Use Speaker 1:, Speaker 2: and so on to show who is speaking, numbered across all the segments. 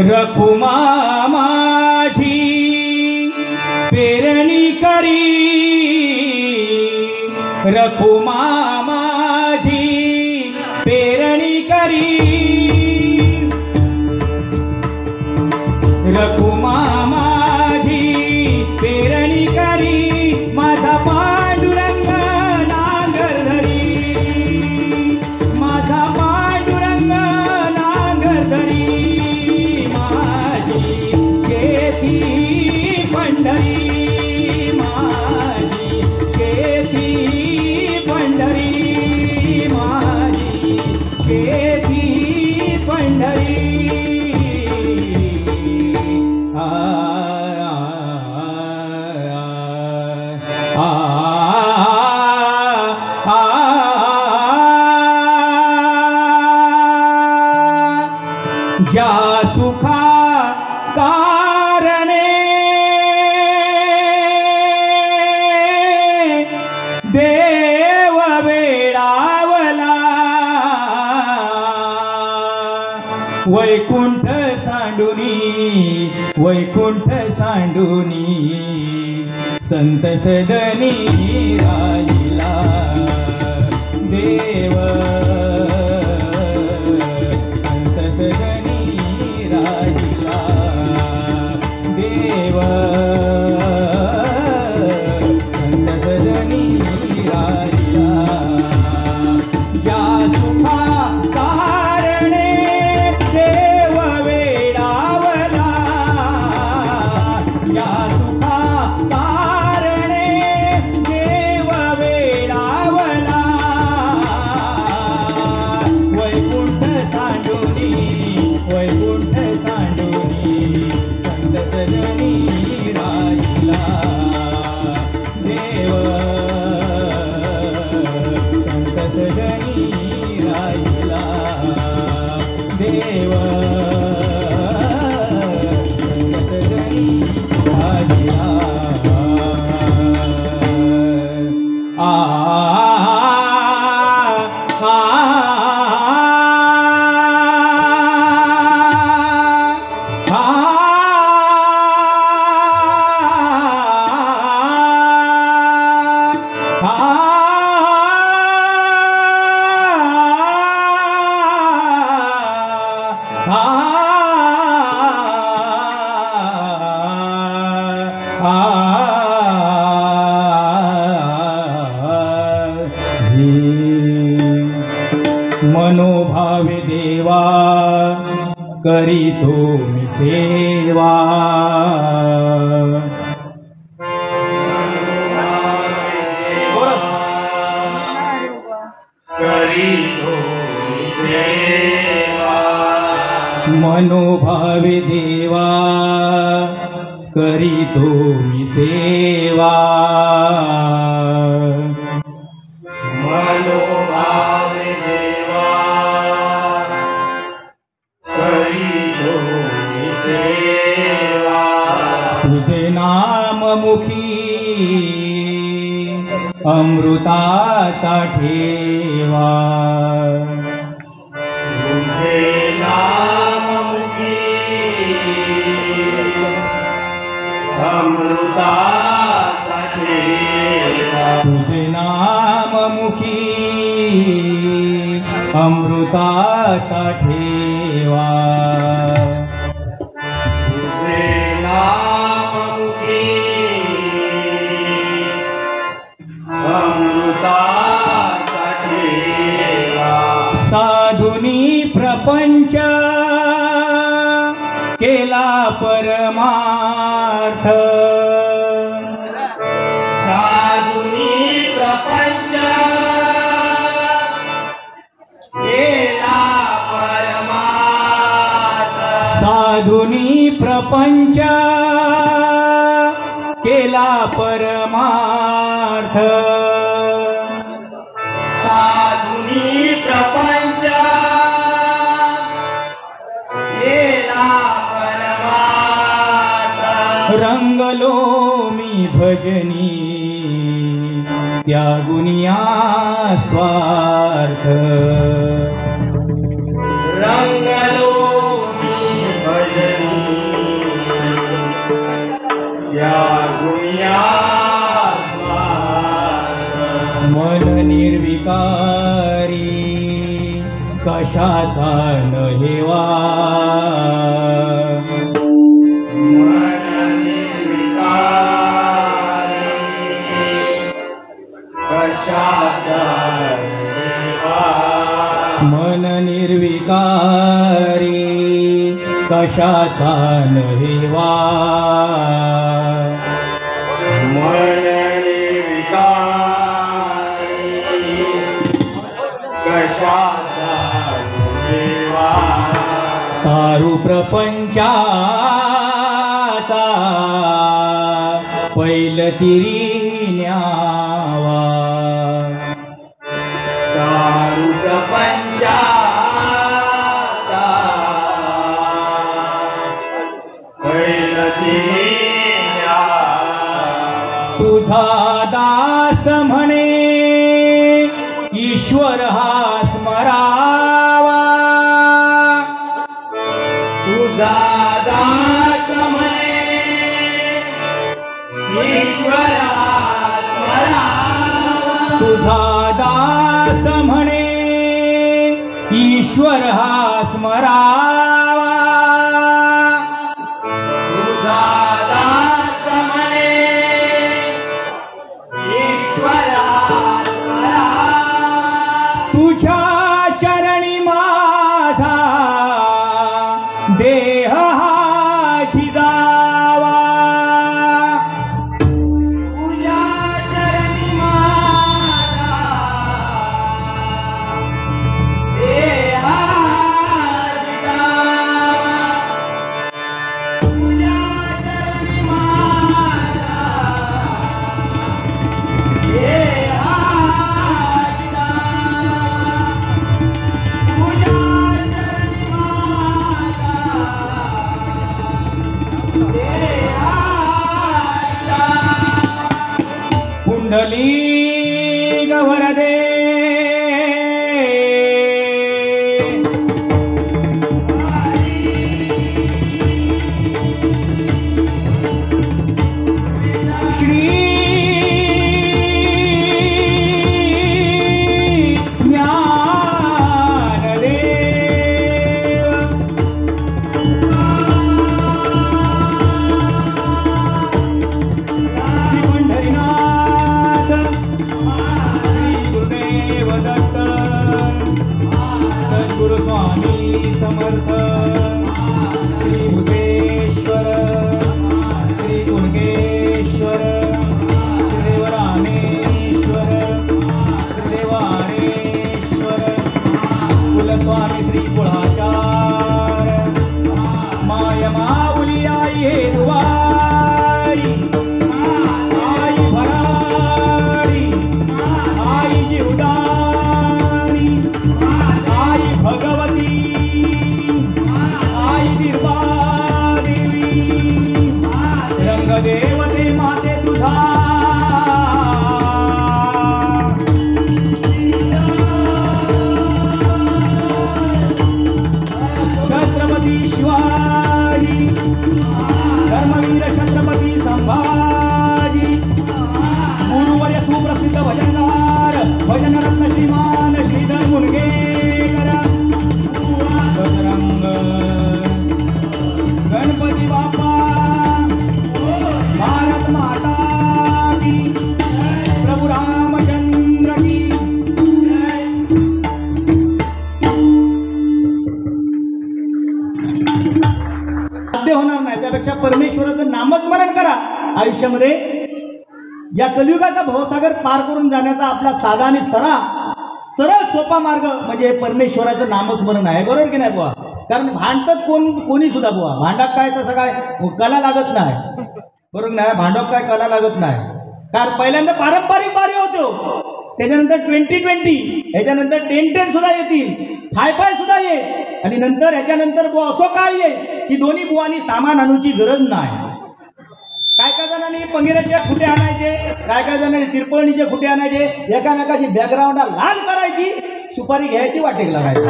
Speaker 1: रखुमा माझी पेरणी करी, रखुमा माझी पेरणी करी, रखुमा माझी पेरणी करी, माझा पांडुरंग नांगर धरी, माझा पांडुरंग नांगर धरी, पंढरी माझी शेती पंढरी माझी शेती पंढरी ज्या सुखा कारणे देव वेडावला, वैकुंठ सांडुनी, वैकुंठ सांडुनी संत सदनी राहिला देव, संत सदनी राहिला देव, संत सदनी राहिला। ज्या सुखा कारणे देव वेडावला, ज्या सुखा कारणे देव वेडावला, वैकुंठ सांडुनी, वैकुंठ सांडुनी संत सदनी राहिला देव, संत सदनी राहिला देव, संत सदनी राहिला। मनोभावे देवा करीतो मी सेवा,
Speaker 2: करीतो मी सेवा,
Speaker 1: मनोभावे देवा करीतो मी सेवा,
Speaker 2: मनोभावे देवा करीतो मी सेवा,
Speaker 1: तुझे नाम मुखी अमृताचा ठेवा,
Speaker 2: तुझे नाम अमृताचा ठेवा
Speaker 1: तुझे नाम मुखी अमृताचा ठेवा
Speaker 2: तुझे नाम मुखी अमृताचा ठेवा
Speaker 1: साधुनी प्रपंच केला परमार्थ
Speaker 2: साधुनी प्रपंच केला परमार्थ
Speaker 1: साधुनी प्रपंच केला परमार्थ
Speaker 2: साधुनी प्रपंच केला परमार्थ
Speaker 1: रंगलो मी भजनी त्यागुनिया स्वार्थ
Speaker 2: रंगलो मी भजनी त्या गुनिया स्वार्थ
Speaker 1: मन निर्विकारी कशाचा न हेवा
Speaker 2: मन निर्विकारी कशाचा देवा
Speaker 1: मन निर्विकारी कशाचा न हेवा
Speaker 2: मन निर्विकारी कशाचा देवा
Speaker 1: तारू प्रपंचाचा पैलतिरी न्यावा
Speaker 2: दारू प्रपंचाचा पैलती
Speaker 1: तुझा दास म्हणे ईश्वर हा स्मरावा
Speaker 2: तुझा दास म्हणे ईश्वर स्मरावा
Speaker 1: तुझा दास म्हणे ईश्वर हा स्मरावा
Speaker 2: तुझा दास म्हणे ईश्वर स्मरावा
Speaker 1: तुझ्या चरणी माझा देह हा झिजावा
Speaker 2: तुझ्या चरणी माझा देहा जिजावा. तुझ्या चरणी माझा देहा जिजावा. तुझ्या चरणी माझा देहा जिजावा.
Speaker 1: कुंडली गवरदे श्री पंढरीनाथ श्री गुरुदेव दत्त सद्गुरु स्वामी समर्थ श्री भूतेश्वर श्री कुणकेश्वर श्रीदेव रामेश्वर श्रीदेवारेश्वर कुलस्वामी श्री कुळाचार माय माऊली आई हे दुवाई आई भराडी आई जीवदानी आई भगवती आई दिर्वादेवी रंगदेवते माते तुझा छत्रपती शिवाजी धर्मवीर छत्रपती संभाजी साध्य होणार नाही. त्यापेक्षा परमेश्वराचं नामस्मरण करा. आयुष्यामध्ये या कलियुगाचा भवसागर पार करून जाण्याचा आपला साधा आणि सरळ सोपा मार्ग म्हणजे परमेश्वराचं नामस्मरण आहे. बरोबर की नाही बुवा? कारण भांडतात कोणी सुद्धा बुवा. भांडाक काय तसं काय कला लागत नाही. बरोबर नाही? भांडक काय कला लागत नाही. कारण पहिल्यांदा पारंपरिक बारी होतो, त्याच्यानंतर 2020, ह्याच्यानंतर 10-10 सुद्धा येतील, 5-5 सुद्धा येईल, आणि नंतर ह्याच्यानंतर बुवा असं काय येईल की दोन्ही बुवानी सामान आणूची गरज नाही. काय काय जणांनी पंगिराचे खुटे आणायचे, काय काय जणांनी तिरपळणीचे खुटे आणायचे, एकामेकाची बॅकग्राऊंडला लाल करायची, सुपारी घ्यायची, वाटेक लागायची.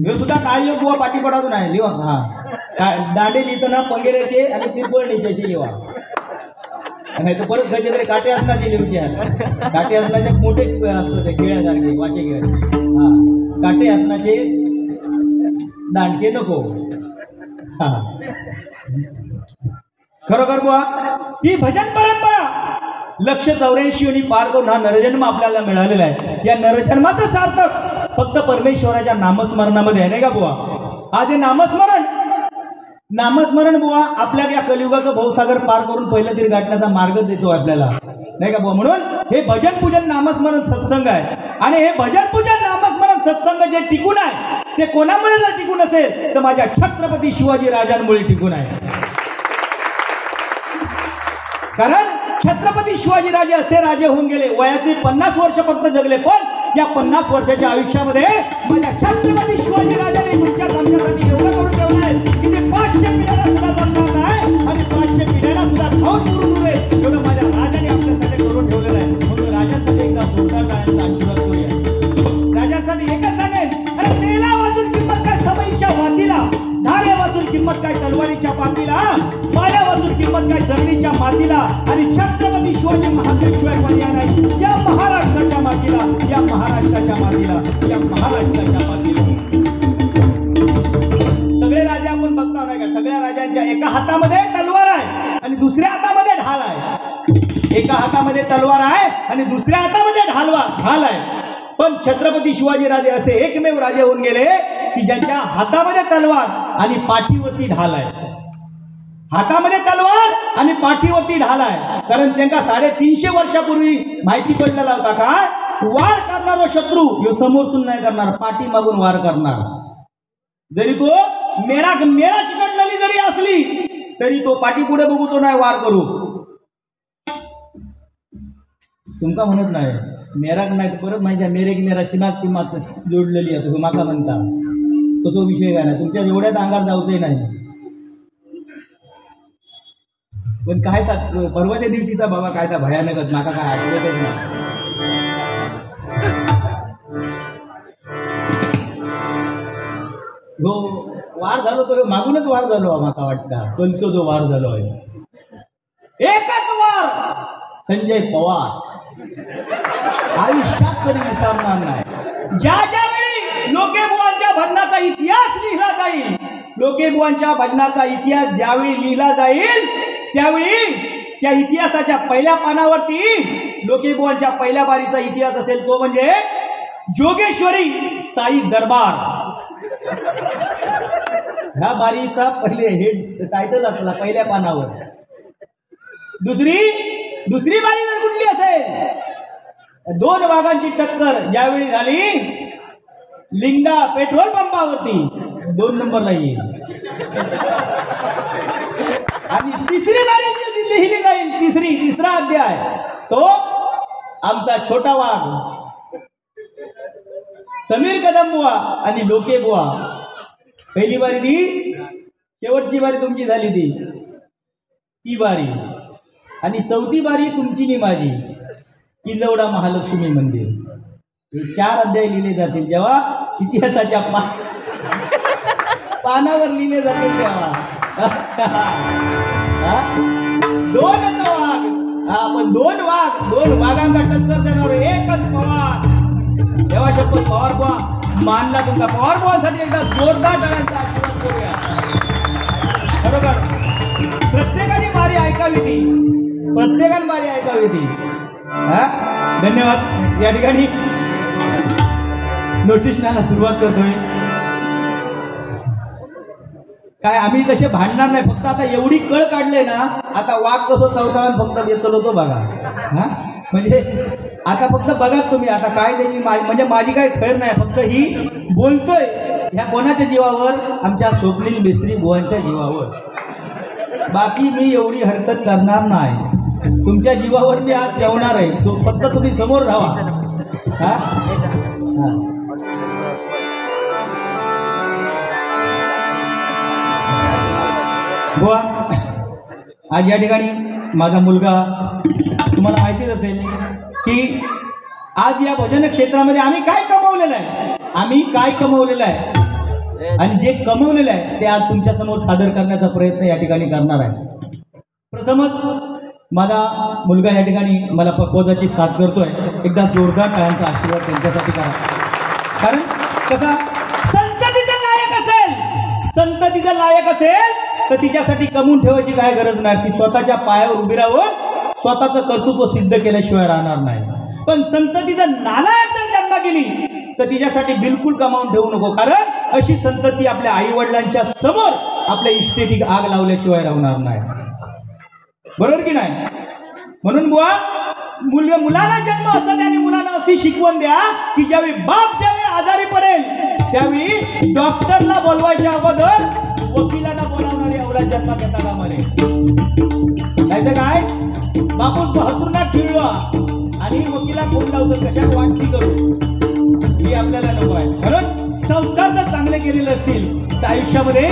Speaker 1: हे सुद्धा काय योग बुवा पाठी पडातून आहे लिवा. हा काय दांडे लिहिताना पंगिराचे आणि तिरपळणीचे लिवा. नाही तर परत खायचे तरी काटे असण्याचे लिहूचे आहे. काटे असण्याचे मोठे असतो ते खेळासारखे वाचे खेळ. हा काटे असण्याचे दांडके नको. हा खरोखर बुवा ही भजन परंपरा 184 पार करून हा नरजन्म आपल्याला मिळालेला आहे. या नरजन्माचं सार्थक फक्त परमेश्वराच्या नामस्मरणामध्ये आहे, नाही का बुवा? आज हे नामस्मरण बुवा आपल्या या कलियुगाचं भवसागर पार करून पहिलं तरी गाठण्याचा मार्ग देतो आपल्याला, नाही का बुवा? म्हणून हे भजन पूजन नामस्मरण सत्संग आहे. आणि हे भजन पूजन नामस्मरण सत्संग जे टिकून आहे ते कोणामुळे जर टिकून असेल तर माझ्या छत्रपती शिवाजी राजांमुळे टिकून आहे. कारण छत्रपती शिवाजी राजे असे राजे होऊन गेले, वयाचे 50 वर्ष फक्त जगले, पण या 50 वर्षाच्या आयुष्यामध्ये माझ्या छत्रपती शिवाजी राजाने तुमच्या आमच्यासाठी एवढं करून ठेवलं आहे की ते 500 पिढ्याला सुद्धा जमणार नाही आणि 500 पिढ्याला सुद्धा खाऊन पुरून नये एवढं माझ्या राजाने आपल्यासाठी करून ठेवलेलं आहे. म्हणून राजासाठी एकदा जोरदार टाळ्यांचा आशीर्वाद करूया. राजासाठी एकच सांगेन, अरे तेला वाजून किंमत काय समईच्या वातीला, धारे वाजून किंमत काय तलवारीच्या पातीला, माया वाजून किंमत काय जमिनीच्या मातीला, आणि छत्रपती शिवाजी महाराजांशिवाय पर्याय नाही या महाराष्ट्राच्या मातीला, या महाराष्ट्राच्या मातीला, या महाराष्ट्राच्या मातीला. सगळे राजे आपण बघतो नाही का? सगळ्या राजांच्या एका हातामध्ये तलवार आहे आणि दुसऱ्या हातामध्ये ढाल आहे. एका हातामध्ये तलवार आहे आणि दुसऱ्या हातामध्ये ढाल आहे. पण छत्रपती शिवाजी राजे असे एकमेव राजे होऊन गेले की ज्यांच्या हातामध्ये तलवार आणि पाठीवरती ढाल आहे. हातामध्ये तलवार आणि पाठीवरती ढाल आहे. कारण त्यांना 350 वर्षापूर्वी माहिती पडलेला होता का वार करणारा शत्रू यो समोरतून नाही करणार, पाठी मागून वार करणार. जरी तो मेरा चिकटलेली जरी असली तरी तो पाठी पुढे बघू, तो नाही वार करू. तुमका म्हणत नाही मेराक नाही, परत माहिती आहे मेरे की मेरा सीमात जोडलेली आहे, तुम्ही माका म्हणता तो तो विषय काय नाही. तुमच्या एवढ्याच अंगार जाऊचंही नाही. पण काय परवाच्या दिवशीचा बाबा काय भयानकच, माका काय आठवतच नाही. जो वार झालो तो मागूनच वार झालो माका वाटतं. कोणतो जो वार झालो आहे एकच वार संजय पवार आयुष्यात कधी विसरणार नाही. ज्यावेळी लोकेबुवांच्या भजनाचा इतिहास लिहिला जाईल, लोकेबुवांच्या भजनाचा इतिहास ज्यावेळी लिहिला जाईल त्यावेळी त्या इतिहासाच्या पहिल्या पानावरती लोकेबुवांच्या पहिल्या बारीचा इतिहास असेल, तो म्हणजे जोगेश्वरी साई दरबार. ह्या बारीचा पहिले हे टायटल असला पहिल्या पानावर. दुसरी बारी जर कुठली असेल, 2 वाघांची टक्कर ज्यावेळी झाली लिंगा पेट्रोल पंपावरती, 2 नंबरला येईल. आणि तिसरी बारी जी लिहिली जाईल, तिसरा अध्याय, तो आमचा छोटा वाघ समीर कदम बुवा आणि लोके बुवा. पहिली बारी ती, शेवटची बारी तुमची झाली ती बारी, आणि चौथी बारी तुमची नि माझी, किल्लवडा महालक्ष्मी मंदिर. हे 4 अध्याय लिहिले जातील जेव्हा इतिहासाच्या पानावर लिहिले जातील तेव्हा. 2 वाघ, आपण 2 वाघांना टक्कर देणार एकच पवार. तेव्हा शपथ पवार बुवा मानला तुमचा. पवार बुवासाठी एकदा जोरदार टाळ्यांचा आशीर्वाद करूया. बरोबर प्रत्येकाने बारी ऐकावी ती, प्रत्येकाने बारी ऐकावी ती. धन्यवाद. या ठिकाणी नोटिशनाला सुरुवात करतोय. काय आम्ही तसे भांडणार नाही, फक्त आता एवढी कळ काढले ना, आता वाघ कसं चवताळून फक्त येतो होतो बघा. हा म्हणजे आता फक्त बघा तुम्ही, आता काय त्याची म्हणजे माझी काय खैर नाही, फक्त ही बोलतोय ह्या कोणाच्या जीवावर, आमच्या स्वप्नील मिस्त्री बुवांच्या जीवावर. बाकी मी एवढी हरकत करणार नाही, तुमच्या जीवावर मी आज जेवणार आहे. तो फक्त तुम्ही समोर राहा. हा बुवा, आज या ठिकाणी माझा मुलगा, तुम्हाला माहितीच असेल की आज या भजन क्षेत्रामध्ये आम्ही काय कमवलेलं आहे, आणि जे कमवलेलं आहे ते आज तुमच्या समोर सादर करण्याचा प्रयत्न या ठिकाणी करणार आहे. प्रथमच माझा मुलगा या ठिकाणी मला पक्वादाची साथ करतोय. एकदा जोरदार टाळ्यांचा आशीर्वाद त्यांच्यासाठी करा. कारण कसा संततीचा लायक असेल तर तिच्यासाठी कमवून ठेवायची काय गरज नाही. ती स्वतःच्या पायावर उभी राहून स्वतःचं कर्तृत्व सिद्ध केल्याशिवाय राहणार नाही. पण संततीचं नालायक जर जन्म गेली तर तिच्यासाठी बिलकुल कमावून ठेवू नको, कारण अशी संतती आपल्या आई वडिलांच्या समोर आपल्या इस्टेटीक आग लावल्याशिवाय राहणार नाही. बरोबर की नाही? म्हणून बुवा, मुलाला जन्म असता त्याने मुलाला अशी शिकवण द्या की ज्यावेळी आजारी पडेल त्यावेळी डॉक्टरला बोलवायच्या अगोदर वकिलाला बोलावणारी एवढा जन्म घेता कामा नये. नाही तर काय, बापूस हसुरनाथ खिळवा आणि वकिला फोन लावतो कशात वाटती करू, ही आपल्याला नको आहे. म्हणून संस्कार जर चांगले केलेले असतील तर आयुष्यामध्ये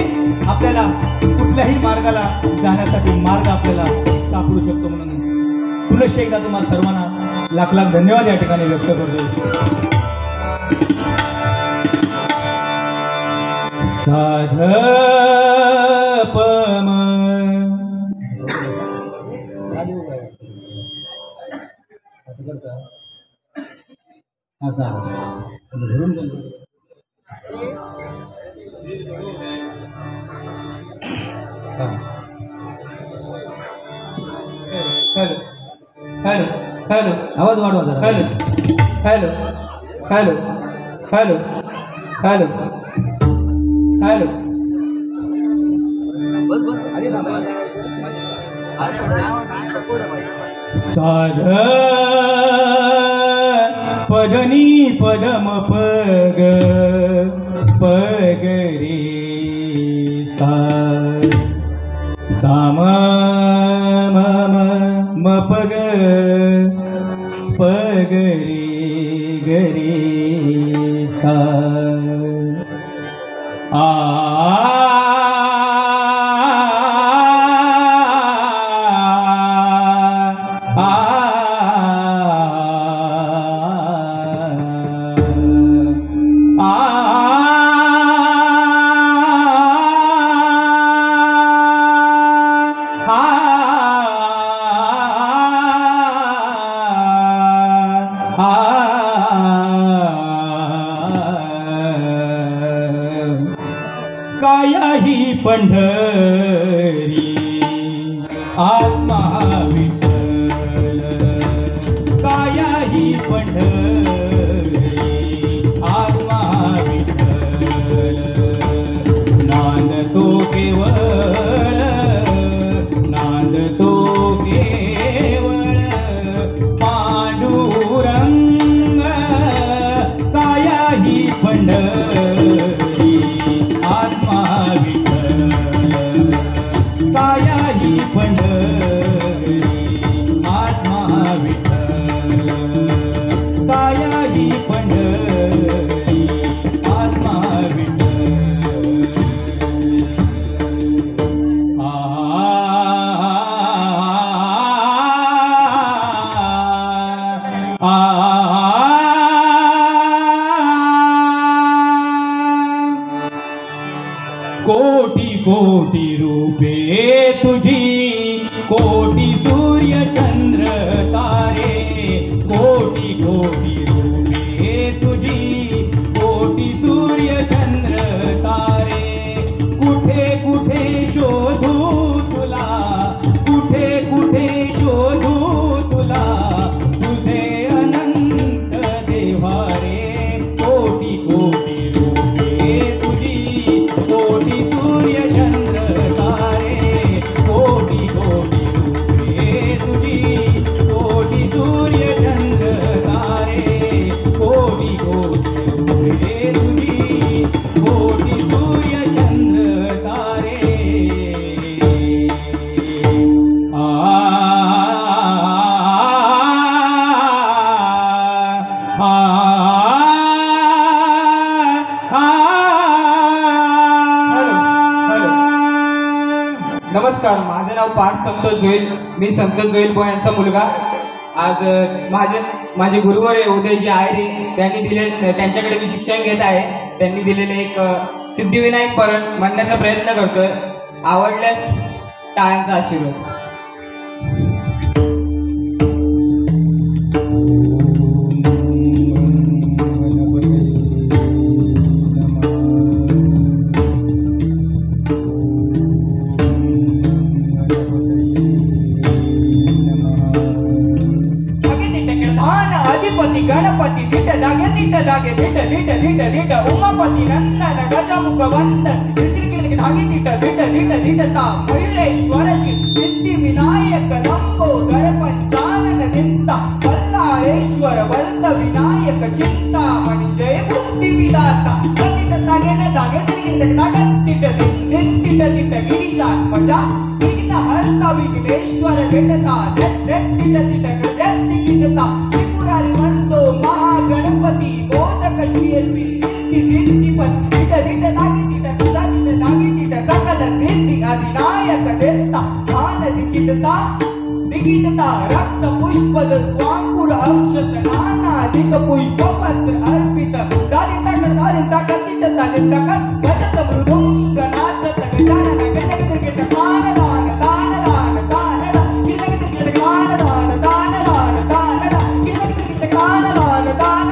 Speaker 1: आपल्याला कुठल्याही मार्गाला जाण्यासाठी मार्ग आपल्याला सापडू शकतो. म्हणून पुनश्च एकदा तुम्हाला सर्वांना लाख लाख धन्यवाद या ठिकाणी व्यक्त करतो. साधपम हॅलो हॅलो, आवाज वाढवा जरा. Hello hello hello hello hello hello. साध पदनी पदम पग पगरी सा साम म पग पगरी गरी सा काया ही पंढरी आत्मा विठ्ठल, काया ही पंढरी आत्मा विठ्ठल. नांदतो केवळ नांदतो केवळ पांडुरंग, काया ही पंढरी आत्मा विठ्ठल, काया ही पंढरी आत्मा विठ्ठल, काया ही पंढरी आत्मा विठ्ठल. कोटी कोटी रूपे तुझी, कोटी सूर्य चंद्र तारे, कोटी कोटी रूपे तुझी, कोटी सूर्य चंद्र तारे. कुठे कुठे शोधू तुला, कुठे कुठे शोधू तुला, तुझे अनंत देवारे. कोटी कोटी रूपे तुझी, कोटी सूर्य चंद्र तारे
Speaker 3: नमस्कार, माझे नाव पार्थ संतोष जोईल. मी संतोष जोईल बो यांचा मुलगा. आज माझे गुरुवर उदयजी आयरे त्यांच्याकडे मी शिक्षण घेत आहे. त्यांनी दिलेले एक सिद्धिविनायक परण म्हणण्याचा प्रयत्न करतोय. आवडल्यास टाळ्यांचा आशीर्वाद.
Speaker 2: अधिपती गणपती धिट जागे धिट जागे धिट धिट धिट धिट उमापती नंदन गजमुख वंदन धागे धिट धिट धिट धिटता मयुरेश्वर सिद्धी विनायक लंबोदर पंचानन चिंता बल्लाळेश्वर वंद विनायक चिंतामणी जय बुद्धी विदाता धिट जागे न जागे धिट जागे धिट धिट धिट धिट गिरिजात्मजा विघ्न हरता विघ्नेश्वर धिटता धिट धिट धिट धिटता त्रिपुरारी वंदो महागणपती मोदक श्रीयश्री सिद्धी सिद्धिपती धिट धिट जागे धिट तुझा धिट जागे धिट सकल सिद्धी अधिनायक देवता आनंद धिटता दिगिटता रक्त पुष्प स्वांकुर औषध नाना दिग पुष्प पत्र अर्पित दारिता कथिटता धिटता गजत मृदुंग नाचत गजानन गणगण गिट कान दान दान दान दान गिट गिट कान दान दान दान दान गिट कान दान दान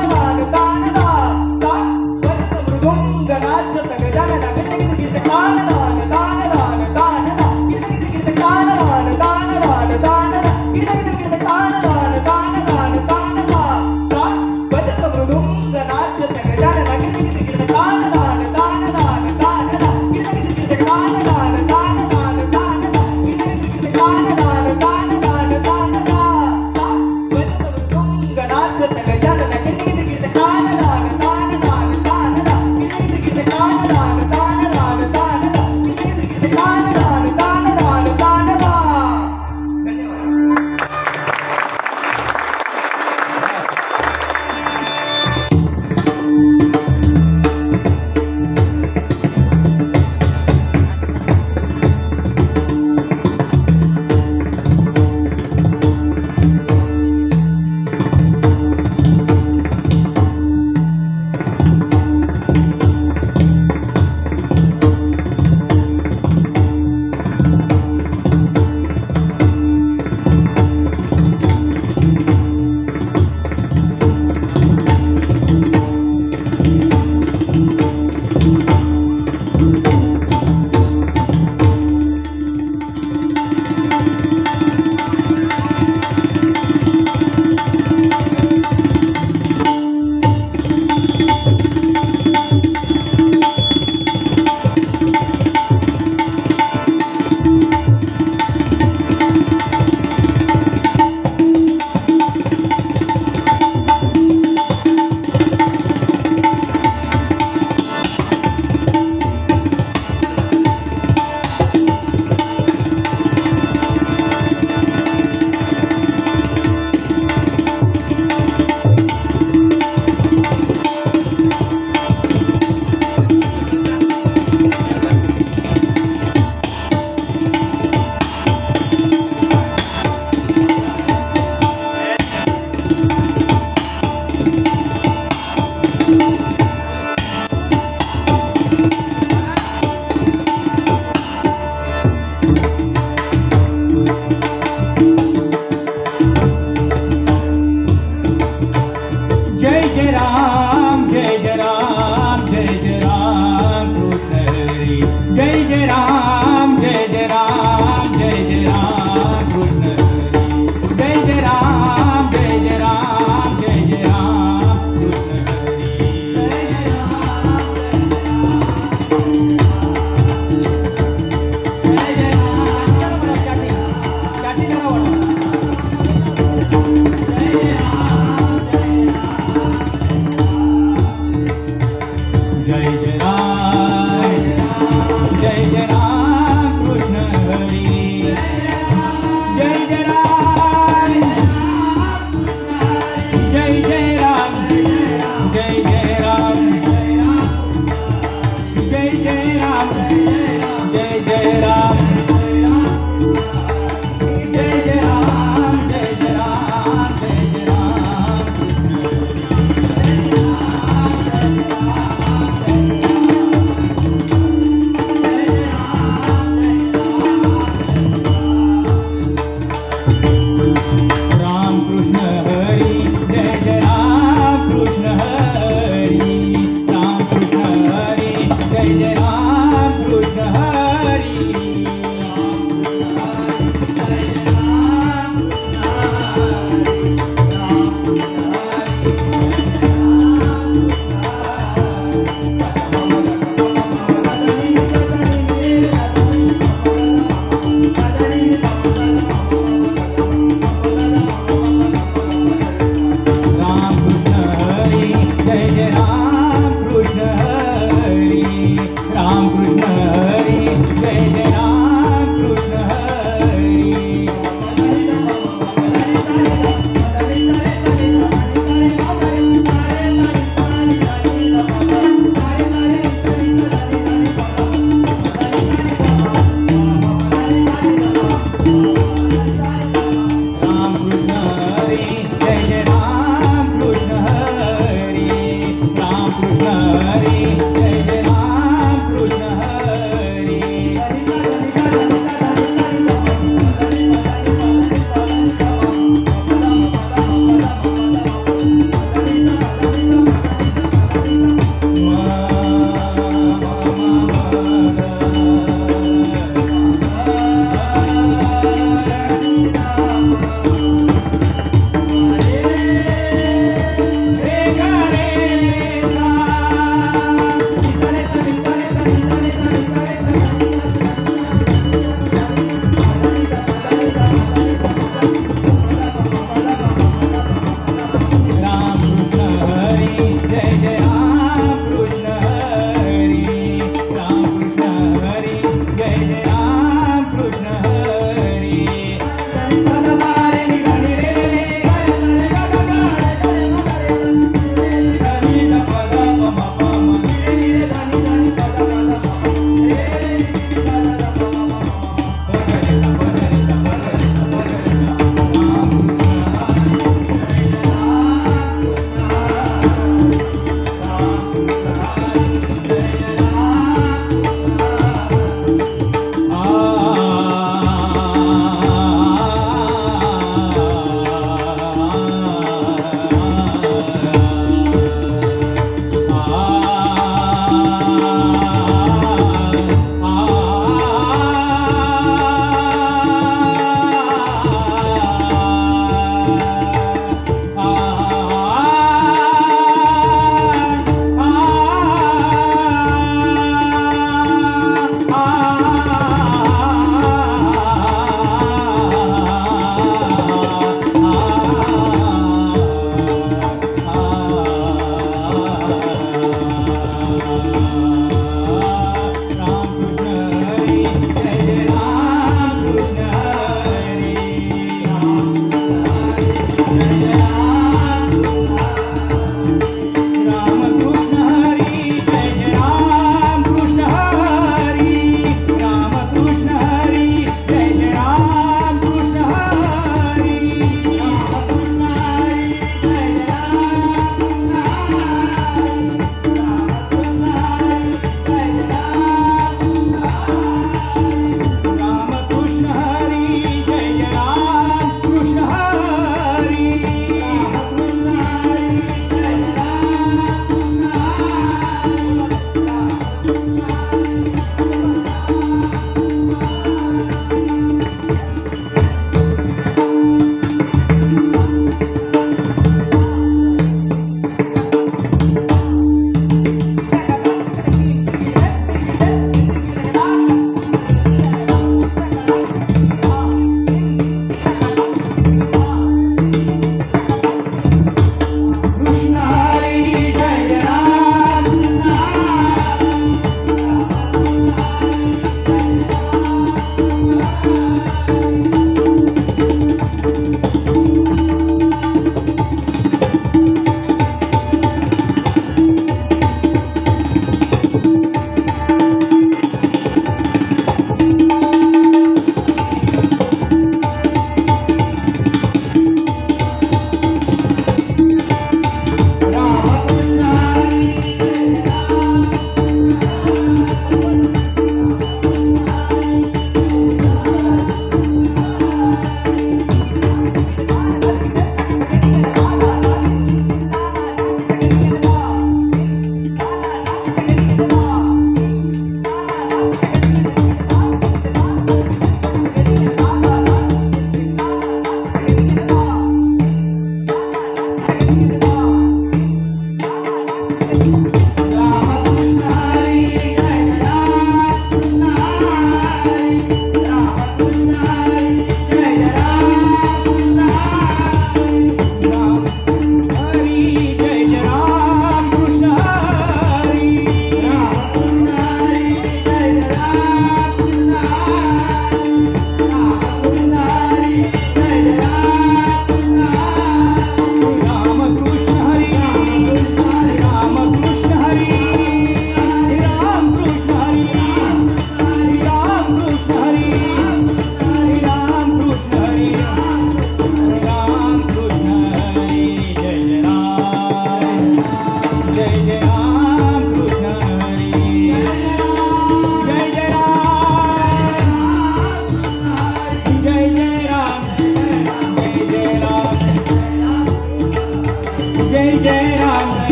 Speaker 2: दान दान दान गजत मृदुंग नाचत गजानन गणगण गिट कान दान दान दान दान गिट कान दान दान दान दान गिट कान दान दान दान दान गजत मृदुंग नाचत गजानन गिट कान दान दान दान दान गिट कान दान दान दान दान गिट कान दान दान दान दान गजत मृदुंग नाचत गजानन गिट कान दान दान दान दान गिट कान दान दान दान दान गिट कान दान दान दान दान धन्यवाद.
Speaker 1: जय जय राम कृष्ण हरी जय जय राम जय जय राम जय जय राम जय जय राम जय जय राम जय जय राम जय जय राम जय जय राम राम कृष्ण हरी जय जय राम कृष्ण हरी राम कृष्ण हरी जय जय राम कृष्ण हरी राम कृष्ण हरी जय जय राम कृष्ण हरी राम कृष्ण हरी जय जय राम कृष्ण हरी राम कृष्ण हरी जय जय राम कृष्ण हरी राम कृष्ण हरी जय जय राम कृष्ण हरी राम कृष्ण हरी जय जय राम कृष्ण हरी राम कृष्ण हरी जय जय राम कृष्ण हरी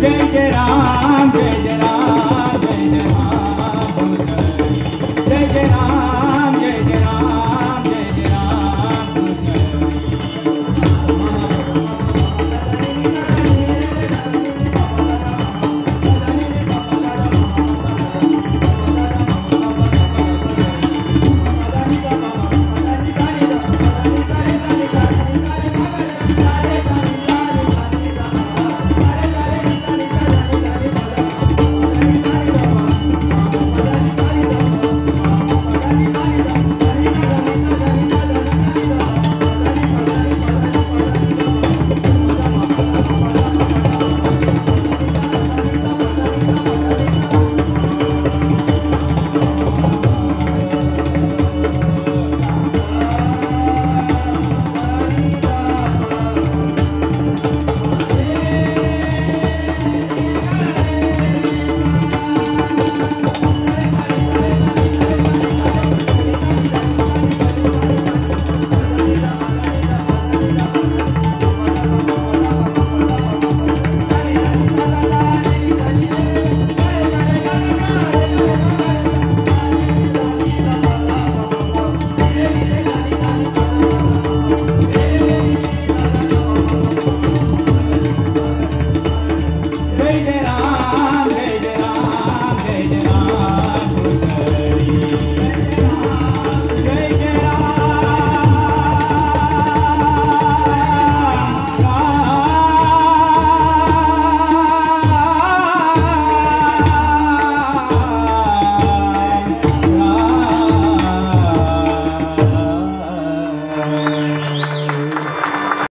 Speaker 1: जय जय राम